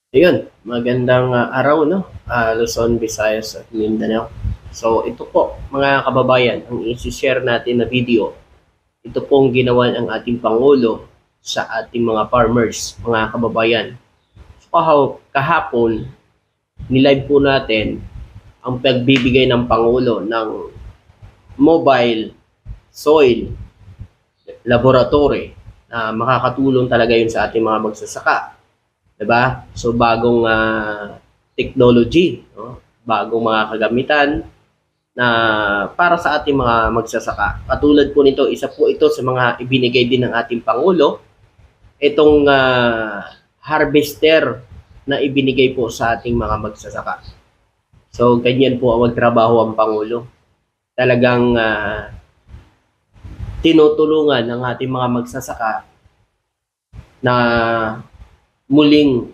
Ayun, magandang araw, no? Luzon, Visayas at Mindanao. So ito po mga kababayan, ang i-share natin na video. Ito pong ginawa ng ating Pangulo sa ating mga farmers, mga kababayan. So kahapon, nilive po natin ang pagbibigay ng Pangulo ng mobile soil laboratory na makakatulong talaga yun sa ating mga magsasaka. 'Di ba? So bagong technology, no? Bagong mga kagamitan na para sa ating mga magsasaka. Katulad po nito, isa po ito sa mga ibinigay din ng ating Pangulo, itong harvester na ibinigay po sa ating mga magsasaka. So ganyan po ang magtrabaho ang Pangulo. Talagang tinutulungan ng ating mga magsasaka na muling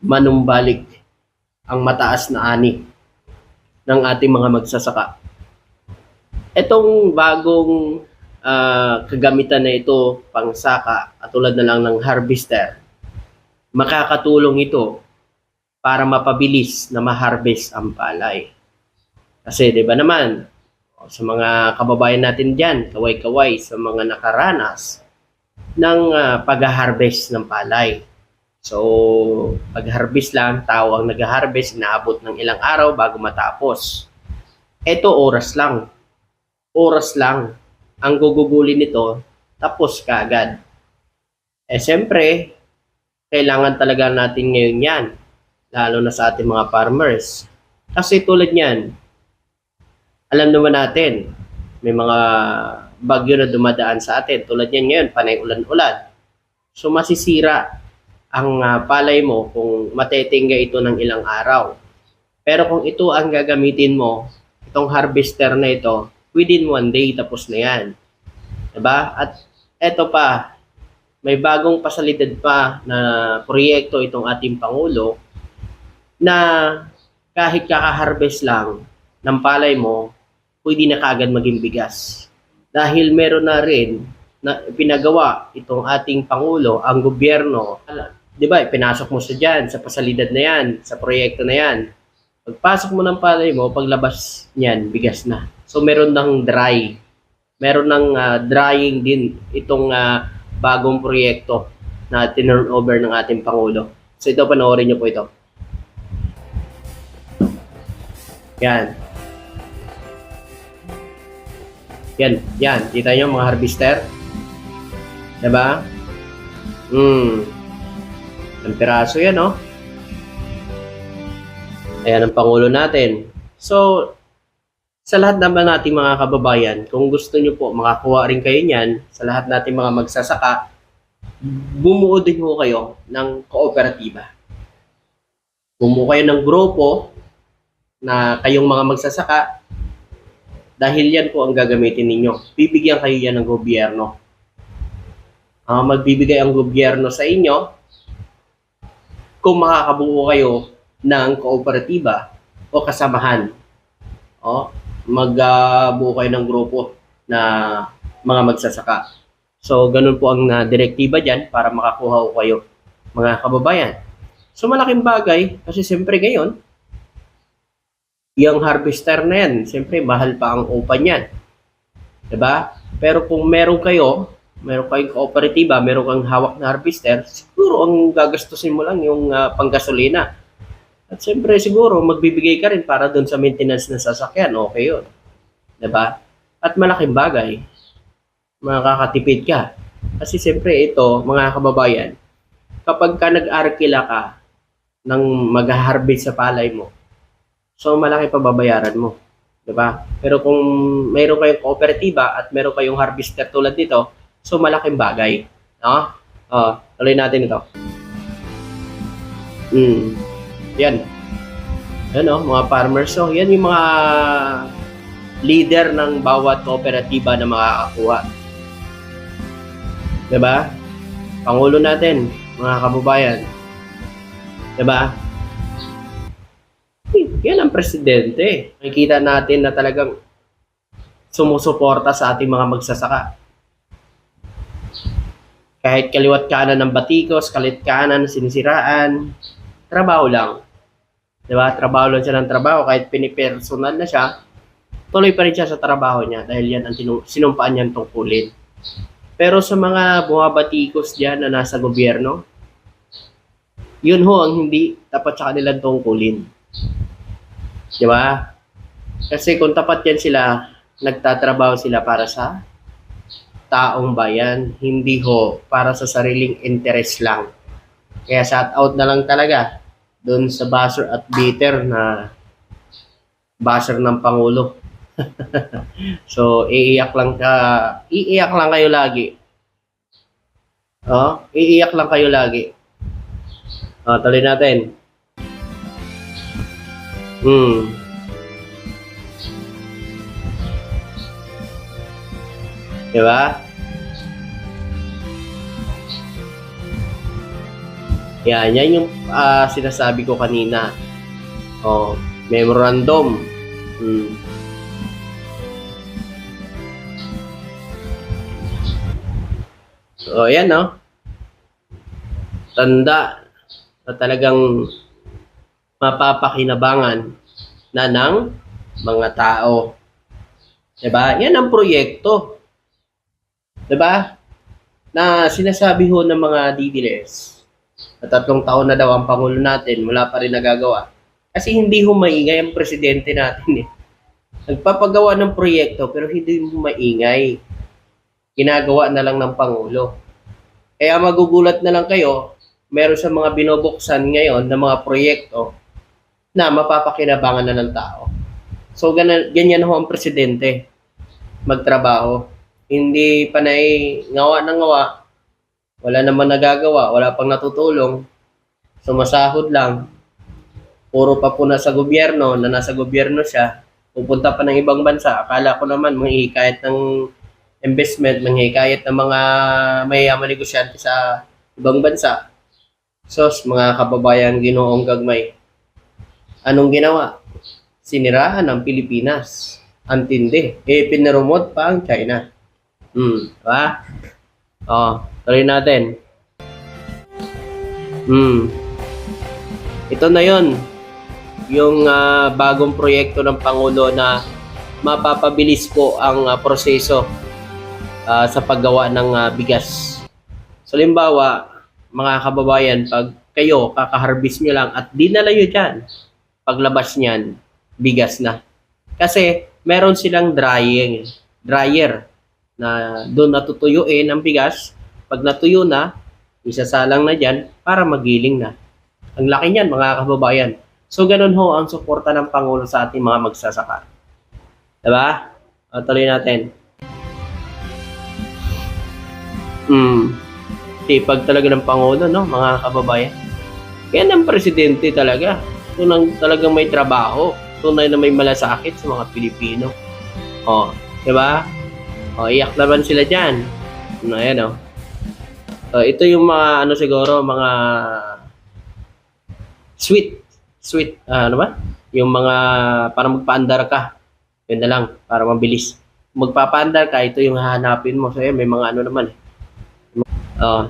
manumbalik ang mataas na ani ng ating mga magsasaka. Itong bagong kagamitan na ito, pangsaka, at tulad na lang ng harvester, makakatulong ito para mapabilis na ma-harvest ang palay. Kasi 'di ba naman, sa mga kababayan natin diyan, kaway-kaway sa mga nakaranas ng pag-harvest ng palay. So, pag-harvest lang, tao ang nag-harvest, inaabot ng ilang araw bago matapos. Ito oras lang. Oras lang ang gugugulin nito, tapos kaagad. Siyempre, kailangan talaga natin ngayon yan, lalo na sa ating mga farmers. Kasi tulad niyan, alam naman natin, may mga bagyo na dumadaan sa atin. Tulad yan ngayon, panay ulan-ulan. So masisira ang palay mo kung matetingga ito ng ilang araw. Pero kung ito ang gagamitin mo, itong harvester na ito, within 1 day tapos na yan. Diba? At eto pa, may bagong pasalidad pa na proyekto itong ating Pangulo na kahit kaka-harvest lang ng palay mo, pwede na kaagad maging bigas. Dahil meron na rin na pinagawa itong ating Pangulo, ang gobyerno, di ba, pinasok mo sa dyan, sa pasalidad na yan, sa proyekto na yan. Pagpasok mo ng palay mo, paglabas niyan, bigas na. So meron ng dry. Meron ng drying din itong bagong proyekto na tinurn over ng ating Pangulo. So ito, panoorin nyo po ito. Yan. Yan. Kita nyo mga harvester? Diba? Ang piraso yan, no? Ayan ang Pangulo natin. So, sa lahat naman nating mga kababayan, kung gusto nyo po makakuha rin kayo niyan, sa lahat nating mga magsasaka, bumuo din ho kayo ng kooperatiba. Bumuo kayo ng grupo na kayong mga magsasaka, dahil yan po ang gagamitin ninyo. Bibigyan kayo yan ng gobyerno. Magbibigay ang gobyerno sa inyo kung makakabuo kayo ng kooperatiba o kasamahan. Magbuo kayo ng grupo na mga magsasaka. So, ganun po ang direktiba dyan para makakuha ko kayo, mga kababayan. So, malaking bagay kasi siyempre ngayon, yung harvester na yan, siyempre mahal pa ang upa niyan. Diba? Pero kung meron kayong kooperatiba, meron kang hawak na harvester, siguro ang gagastusin mo lang yung panggasolina. At siyempre siguro magbibigay ka rin para doon sa maintenance ng sasakyan, okay yun. Diba? At malaking bagay, makakatipid ka. Kasi siyempre ito, mga kababayan, kapag ka nag-arkila ka ng mag-harvest sa palay mo, so malaki pa babayaran mo. Diba? Pero kung mayroon kayong kooperatiba at mayroon kayong harvester tulad nito, so malaking bagay. No? Tuloy natin ito. Yan. Yan mga farmers. So, yan yung mga leader ng bawat kooperatiba na makakakuha. Diba? Pangulo natin, mga kababayan. Diba? Yan ang presidente. Makikita natin na talagang sumusuporta sa ating mga magsasaka. Kahit kaliwat kanan ng batikos, kalit kanan sinisiraan, trabaho lang. Di ba? Trabaho lang siya ng trabaho. Kahit pinipersonal na siya, tuloy pa rin siya sa trabaho niya dahil yan ang sinumpaan niyang tungkulin. Pero sa mga bumabatikos dyan na nasa gobyerno, yun ho ang hindi tapat sa kanilang tungkulin. Di ba? Kasi kung tapat yan sila, nagtatrabaho sila para sa taong bayan, hindi ho para sa sariling interest lang. Kaya shout out na lang talaga doon sa buzzer at beater na buzzer ng Pangulo. So, iiyak lang kayo lagi. Oh, iiyak lang kayo lagi. Oh, tuloy natin. Diba? Yan yung sinasabi ko kanina. Oh, memorandum. So, ayan, no? Tanda na talagang mapapakinabangan na ng mga tao. Diba? Yan ang proyekto. Diba? Na sinasabi ho ng mga DDS na 3 taon na daw ang Pangulo natin, wala pa rin nagagawa. Kasi hindi ho maingay ang presidente natin eh. Nagpapagawa ng proyekto pero hindi ho maingay. Ginagawa na lang ng Pangulo. Kaya magugulat na lang kayo, meron sa mga binubuksan ngayon na mga proyekto na mapapakinabangan na ng tao. So ganyan ho ang presidente magtrabaho. Hindi panay ngawa ng ngawa, wala naman nagagawa, wala pang natutulong, sumasahod lang, puro pa po nasa gobyerno, na nasa gobyerno siya, pupunta pa ng ibang bansa, akala ko naman manghihikayat ng investment, manghihikayat ng mga mayayaman negosyante sa ibang bansa. Sos, mga kababayan Ginoong gagmay, anong ginawa? Siniraan ang Pilipinas. Antindi. Pinarumot pa ang China. Diba? Tuloy natin. Ito na yon, yung bagong proyekto ng Pangulo na mapapabilis po ang proseso sa paggawa ng bigas. So, limbawa, mga kababayan, pag kayo kakaharbis nyo lang at dinala nyo dyan, paglabas niyan, bigas na. Kasi meron silang dryer na doon natutuyuin ang bigas. Pag natuyo na, isasalang na dyan para magiling na. Ang laki niyan, mga kababayan. So, ganun ho ang suporta ng Pangulo sa ating mga magsasaka. Diba? Tuloy natin. Tipag talaga ng Pangulo, no, mga kababayan. Yan ang presidente talaga. Tunang talagang may trabaho. Tunay na may malasakit sa mga Pilipino. Diba? Iyak naman sila dyan. Ayan, ito yung mga, siguro, mga sweet, ano ba? Yung mga, para magpaandar ka. Yun na lang, para mabilis. Magpapaandar ka, ito yung hahanapin mo. So, may mga ano naman.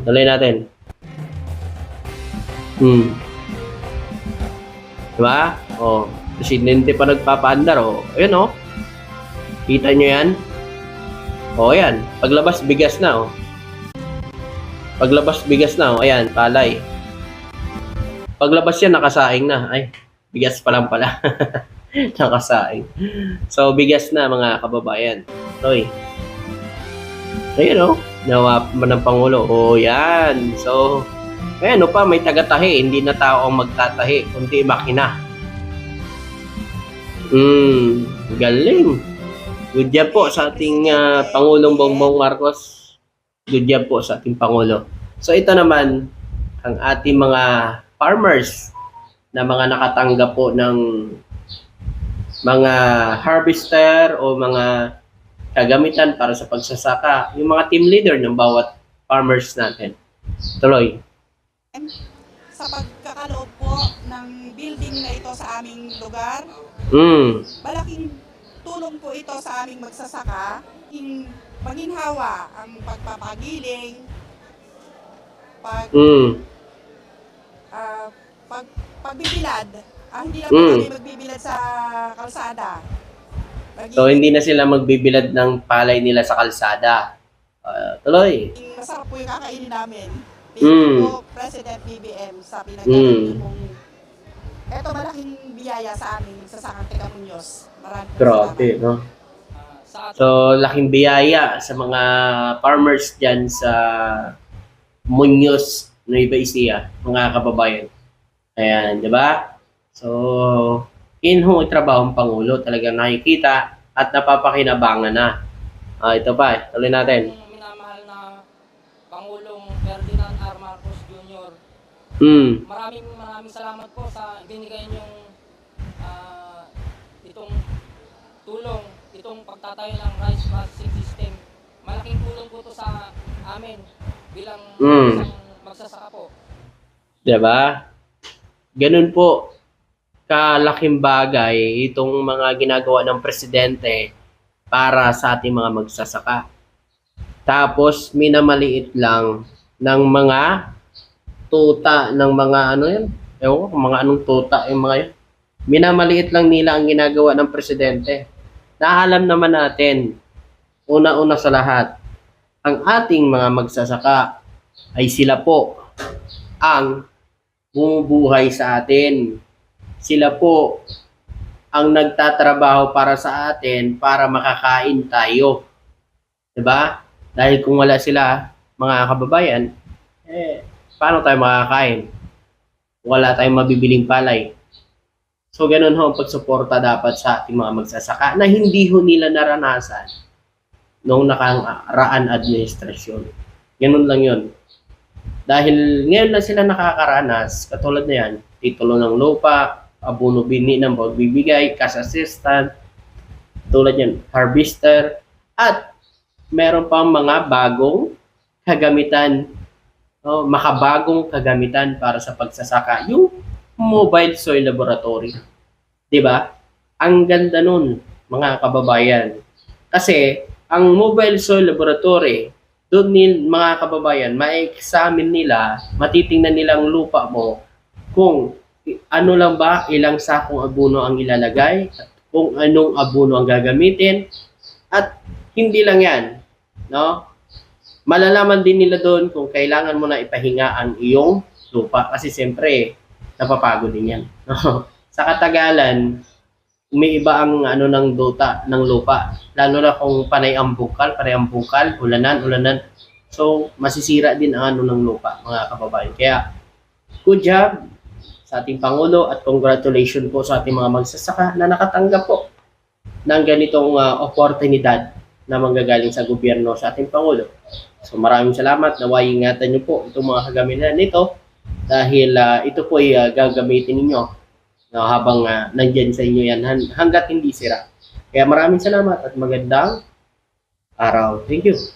Tuloy natin. Diba? Presidente pa nagpapaandar. Ayun, kita nyo yan? Yan. Paglabas, bigas na, Paglabas, bigas na, ayan, palay. Paglabas yan, nakasaing na. Ay, bigas pa lang pala. Nakasaing. So, bigas na, mga kababayan. Ayun, nawa ng Pangulo. Yan. So, ayan, pa, may tagatahi. Hindi na tao ang magtatahi, kundi makina. Galing. Good job po sa ating Pangulong Bongbong Marcos. Good job po sa ating Pangulo. So, ito naman, ang ating mga farmers na mga nakatanggap po ng mga harvester o mga kagamitan para sa pagsasaka, yung mga team leader ng bawat farmers natin. Tuloy. Sa pagkakaloob po ng building na ito sa aming lugar, malaking tulong po ito sa aming magsasaka, maginhawa ang pagpapagiling, pagbibilad, hindi na po kami magbibilad sa kalsada. So, hindi na sila magbibilad ng palay nila sa kalsada. Tuloy. Masarap po yung kakainin namin. Thank you po, President BBM, sa pinagkakaroon mong eto malaking biyaya sa amin sa Sakang Tega Muñoz. Maraming Grabe, no? So, laking biyaya sa mga farmers dyan sa Muñoz, Nueva Ecija, mga kababayan. Ayan, di ba? So, yun ho ang trabaho ng Pangulo. Talagang nakikita at napapakinabangan na. Ito pa, tuloy natin. Yung minamahal na Pangulong Ferdinand R. Marcos Jr. Maraming salamat po sa binigay niyong itong tulong, itong pagtatayo ng rice processing system. Malaking tulong po to sa amin bilang isang magsasaka po. Diba? Ganun po kalaking bagay itong mga ginagawa ng presidente para sa ating mga magsasaka. Tapos minamaliit lang ng mga tuta ng mga ano yan? Ewan ko, mga anong tuta yung mga yun. Minamaliit lang nila ang ginagawa ng presidente. Naalam naman natin, una-una sa lahat, ang ating mga magsasaka ay sila po ang bumubuhay sa atin. Sila po ang nagtatrabaho para sa atin para makakain tayo. 'Di ba? Dahil kung wala sila, mga kababayan, paano tayo makakain? Wala tayong mabibiling palay. So, ganun ho ang pagsuporta dapat sa ating mga magsasaka na hindi ho nila naranasan noong nakaraan administrasyon. Ganun lang yun. Dahil ngayon lang sila nakakaranas, katulad na yan, titulo ng lupa, abono bini ng pagbibigay, cash assistant, tulad yan, harvester, at meron pang mga bagong kagamitan, makabagong kagamitan para sa pagsasaka, yung mobile soil laboratory. 'Di ba? Ang ganda nun, mga kababayan. Kasi, ang mobile soil laboratory, doon mga kababayan, ma-examine nila, matitingnan nila ang lupa mo kung ano lang ba, ilang sakong abono ang ilalagay, at kung anong abono ang gagamitin, at hindi lang yan, no? Malalaman din nila doon kung kailangan mo na ipahinga ang iyong lupa, kasi siyempre, napapagod din yan. No? Sa katagalan, umiiba ang ano ng lupa, lalo na kung panay ang bukal, ulanan. So, masisira din ang ano ng lupa, mga kababayan. Kaya, good job sa ating Pangulo at congratulations po sa ating mga magsasaka na nakatanggap po ng ganitong oportunidad na manggagaling sa gobyerno sa ating Pangulo. So maraming salamat, naway ingatan niyo po itong mga kagamitan nito dahil ito po ay gagamitin ninyo habang nandyan sa inyo yan hanggat hindi sira. Kaya maraming salamat at magandang araw. Thank you.